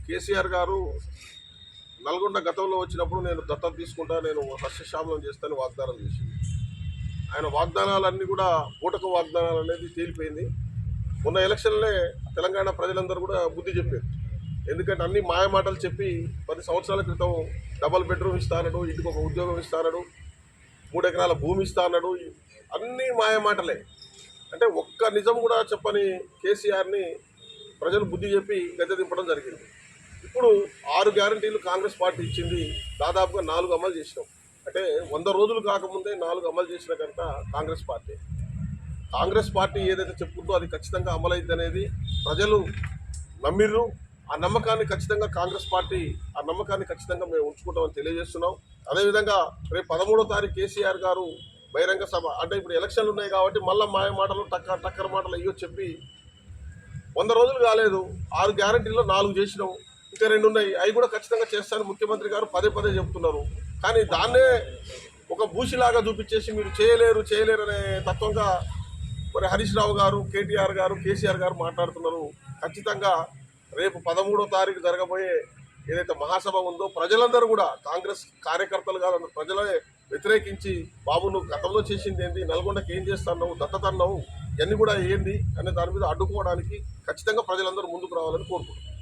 కేసీఆర్ గారు నల్గొండ గతంలో వచ్చినప్పుడు నేను దత్తత తీసుకుంటా, నేను సస్యశ్యామలం చేస్తాను వాగ్దానం చేసింది. ఆయన వాగ్దానాలన్నీ కూడా బూటక వాగ్దానాలు అనేది తేలిపోయింది. మొన్న ఎలక్షన్లే తెలంగాణ ప్రజలందరూ కూడా బుద్ధి చెప్పారు. ఎందుకంటే అన్ని మాయమాటలు చెప్పి 10 సంవత్సరాల క్రితం డబల్ బెడ్రూమ్ ఇస్తానడు, ఇంటికి ఒక ఉద్యోగం ఇస్తానడు, 3 ఎకరాల భూమి ఇస్తానడు, అన్నీ మాయమాటలే. అంటే ఒక్క నిజం కూడా చెప్పని కేసీఆర్ని ప్రజలు బుద్ధి చెప్పి గద్దె దింపడం జరిగింది. ఇప్పుడు 6 గ్యారంటీలు కాంగ్రెస్ పార్టీ ఇచ్చింది, దాదాపుగా 4 అమలు చేసినాం. అంటే 100 రోజులు కాకముందే 4 అమలు చేసిన కనుక కాంగ్రెస్ పార్టీ ఏదైతే చెప్పుకుందో అది ఖచ్చితంగా అమలైద్ది అనేది ప్రజలు నమ్మిర్రు. ఆ నమ్మకాన్ని ఖచ్చితంగా కాంగ్రెస్ పార్టీ ఆ నమ్మకాన్ని ఖచ్చితంగా మేము ఉంచుకుంటామని తెలియజేస్తున్నాం. అదేవిధంగా రేపు 13వ తారీఖు కేసీఆర్ గారు బహిరంగ సభ, అంటే ఇప్పుడు ఎలక్షన్లు ఉన్నాయి కాబట్టి మళ్ళీ మాయ మాటలు టక్కర మాటలు అయ్యో చెప్పి 100 రోజులు కాలేదు, 6 గ్యారంటీల్లో 4 చేసినాం, ఇంకా 2 ఉన్నాయి, అవి కూడా ఖచ్చితంగా చేస్తాను ముఖ్యమంత్రి గారు పదే చెప్తున్నారు. కానీ దాన్నే ఒక బూసిలాగా చూపించేసి మీరు చేయలేరు అనే తత్వంగా మరి హరీష్ రావు గారు, కేటీఆర్ గారు, కేసీఆర్ గారు మాట్లాడుతున్నారు. ఖచ్చితంగా రేపు 13వ తారీఖు జరగబోయే ఏదైతే మహాసభ ఉందో ప్రజలందరూ కూడా కాంగ్రెస్ కార్యకర్తలు కాదు ప్రజలే వ్యతిరేకించి, బాబు నువ్వు గతంలో చేసింది ఏంటి, నల్గొండకి ఏం చేస్తున్నావు, దత్తత అన్నావు, ఇవన్నీ కూడా ఏంది అనే దాని మీద అడ్డుకోవడానికి ఖచ్చితంగా ప్రజలందరూ ముందుకు రావాలని కోరుకుంటున్నాను.